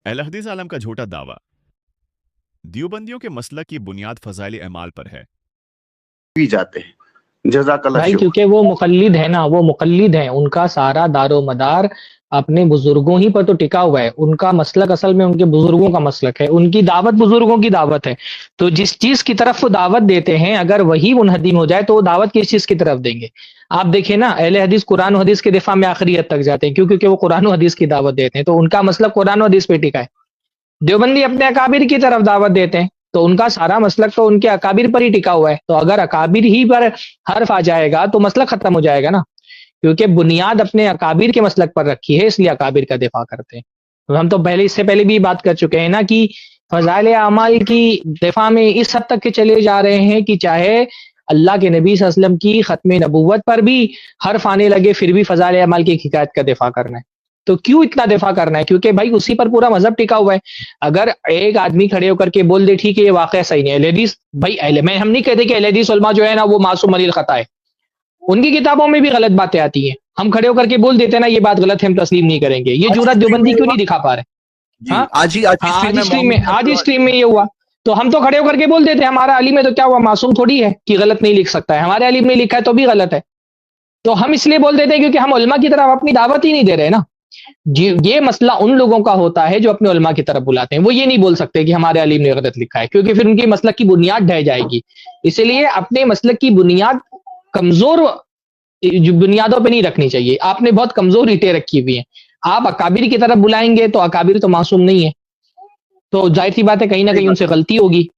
अहले हदीस आलम का झूठा दावा। दियोबंदियों के मसलक की बुनियाद फ़ज़ाइल अमाल पर है। भी जाते हैं। जज़ाकल्लाह भाई शुक्र। क्योंकि वो मुक़ल्लिद है ना, वो मुक़ल्लिद हैं, उनका सारा दारो मदार अपने बुजुर्गों ही पर तो टिका हुआ है। उनका मसलक असल में उनके बुजुर्गों का मसलक है, उनकी दावत बुजुर्गों की दावत है। तो जिस चीज की तरफ वो दावत देते हैं, अगर वही मुनहदीम हो जाए तो वो दावत किस चीज की तरफ देंगे? आप देखिए ना, अहले हदीस कुरान और हदीस के दिफा में आखिरी हद तक जाते हैं। क्यों? क्योंकि वो कुरान और हदीस की दावत देते हैं, तो उनका मसलक कुरान और हदीस पे टिका है। देवबंदी अपने अकाबिर की तरफ दावत देते हैं, तो उनका सारा मसलक तो उनके अकाबिर पर ही टिका हुआ है। तो अगर अकाबिर ही पर हर्फ आ जाएगा तो मसलक खत्म हो जाएगा ना, क्योंकि बुनियाद अपने अकाबिर के मसलक पर रखी है, इसलिए अकाबिर का दिफा करते हैं। तो हम तो पहले इससे पहले भी बात कर चुके हैं ना कि फजाइल अमाल की दिफा में इस हद तक के चले जा रहे हैं कि चाहे अल्लाह के नबी सल्लल्लाहु अलैहि वसल्लम की खत्म नबूवत पर भी हर्फ आने लगे, फिर भी फजाइल अमाल की हिकायत का दिफा करना है। तो क्यों इतना दिफा करना है? क्योंकि भाई उसी पर पूरा मजहब टिका हुआ है। अगर एक आदमी खड़े होकर के बोल दे ठीक है ये वाकया सही नहीं है, अहले हदीस भाई मैं हम नहीं कहते कि अहले हदीस उलमा जो है ना वो मासूम अनिल खता है, उनकी किताबों में भी गलत बातें आती हैं। हम खड़े होकर के बोल देते हैं ना ये बात गलत है, हम तस्लीम नहीं करेंगे। ये आज जुर्रत स्ट्रीम में देवबंदी क्यों हुआ। नहीं दिखा पा रहे? जी, हाँ आज की हाँ, स्ट्रीम में मोहम्मद आज नबी ही और स्ट्रीम में ये हुआ। तो हम तो खड़े होकर के बोल देते हैं हमारा अली में तो क्या हुआ, मासूम थोड़ी है कि गलत नहीं लिख सकता है, हमारे अली में लिखा है तो भी गलत है। तो हम इसलिए बोल देते हैं क्योंकि हम उलमा की तरफ अपनी दावत ही नहीं दे रहे ना। जी, ये मसला उन लोगों का होता है जो अपने उलमा की तरफ बुलाते हैं। वो ये नहीं बोल सकते कि हमारे अलीम ने गलत लिखा है, क्योंकि फिर उनकी मसलक की बुनियाद ढह जाएगी। इसलिए अपने मसलक की बुनियाद कमजोर जो बुनियादों पे नहीं रखनी चाहिए। आपने बहुत कमजोर ईंटें रखी हुई हैं, आप अकाबिर की तरफ बुलाएंगे तो अकाबिर तो मासूम नहीं है, तो जाहिर सी बात है कहीं ना सही कहीं बात उनसे है। गलती होगी।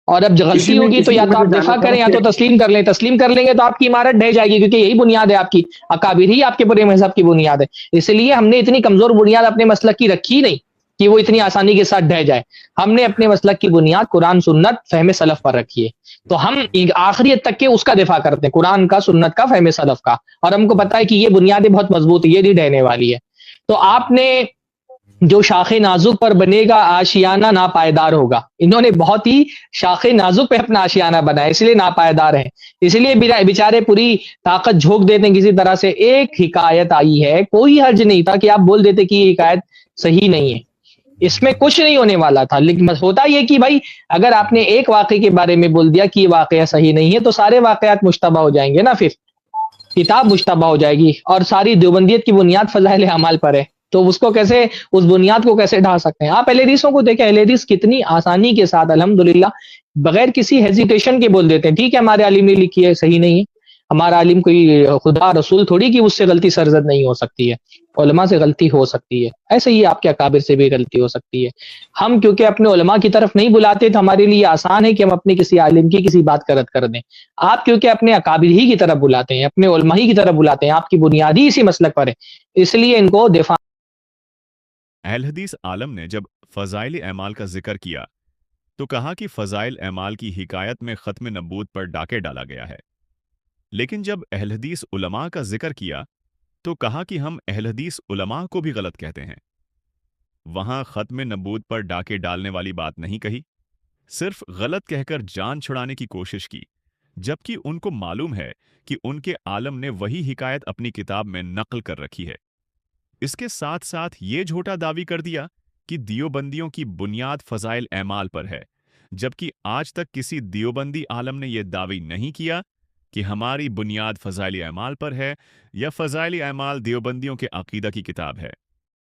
और अब गलती होगी तो इसी या में तो मैं आप जो जानना दिफा चाह करें रहा या था तो कि तस्लीम कर लें। तस्लीम कर लेंगे तो आपकी इमारत ढह जाएगी, क्योंकि यही बुनियाद है आपकी, अकाबिर ही आपके पूरे मजहब की बुनियाद है। इसलिए हमने इतनी कमजोर बुनियाद अपने मसलक की रखी नहीं कि वो इतनी आसानी के साथ ढह जाए। हमने अपने मसलक की बुनियाद कुरान सुन्नत फहम सलफ पर रखी है। तो हम आखिरी हद तक के उसका दिफा करते हैं, कुरान का, सुन्नत का, फहम सलफ का। और हमको पता है कि ये बुनियादें बहुत मजबूत है, ये नहीं ढहने वाली है। तो आपने जो शाखे नाजुक पर बनेगा आशियाना नापायदार होगा, इन्होंने बहुत ही शाखे नाजुक पे अपना आशियाना बनाया, इसलिए नापायदार है। इसलिए बेचारे पूरी ताकत झोंक देते हैं किसी तरह से। एक हिकायत आई है, कोई हर्ज नहीं था कि आप बोल देते कि ये हिकायत सही नहीं है, इसमें कुछ नहीं होने वाला था। लेकिन बस होता ये कि भाई अगर आपने एक वाक़े के बारे में बोल दिया कि ये वाक़या सही नहीं है, तो सारे वाक़यात मुश्तबा हो जाएंगे ना, फिर किताब मुश्तबा हो जाएगी। और सारी देवबंदियत की बुनियाद फजाइल अमाल पर है, तो उसको कैसे, उस बुनियाद को कैसे ढा सकते हैं? आप अहले हदीसों को देखें, अहले हदीस कितनी आसानी के साथ अल्हम्दुलिल्लाह बगैर किसी हेजिटेशन के बोल देते हैं ठीक है हमारे आलिम ने लिखी है, सही नहीं है। हमारा आलिम कोई खुदा रसूल थोड़ी कि उससे गलती सरजद नहीं हो सकती है, उलमा से गलती हो सकती है, ऐसे ही आपके अकाबिर से भी गलती हो सकती है। हम क्योंकि अपने उलमा की तरफ नहीं बुलाते तो हमारे लिए आसान है कि हम अपने किसी आलिम की किसी बात का रद्द कर दें। आप क्योंकि अपने अकाबिर ही की तरफ बुलाते हैं, अपने उलमा ही की तरफ बुलाते हैं, आपकी बुनियादी इसी मसलक पर है, इसलिए इनको दिफा। अहल हदीस आलम ने जब फ़ज़ाइल अमाल का जिक्र किया तो कहा कि फ़ज़ाइल अमाल की हिकायत में ख़त्म नबूत पर डाके डाला गया है। लेकिन जब अहल हदीस उलमा का जिक्र किया तो कहा कि हम अहल हदीस उलमा को भी गलत कहते हैं। वहां ख़त्म नबूत पर डाके डालने वाली बात नहीं कही, सिर्फ गलत कहकर जान छुड़ाने की कोशिश की, जबकि उनको मालूम है कि उनके आलम ने वही हिकायत अपनी किताब में नकल कर रखी है। इसके साथ साथ ये झूठा दावी कर दिया कि दियोबंदियों की बुनियाद फ़ज़ाइल अमाल पर है, जबकि आज तक किसी दियोबंदी आलम ने यह दावी नहीं किया कि हमारी बुनियाद फ़ज़ाइल अमाल पर है या फ़ज़ाइल अमाल दियोबंदियों के अकीदा की किताब है।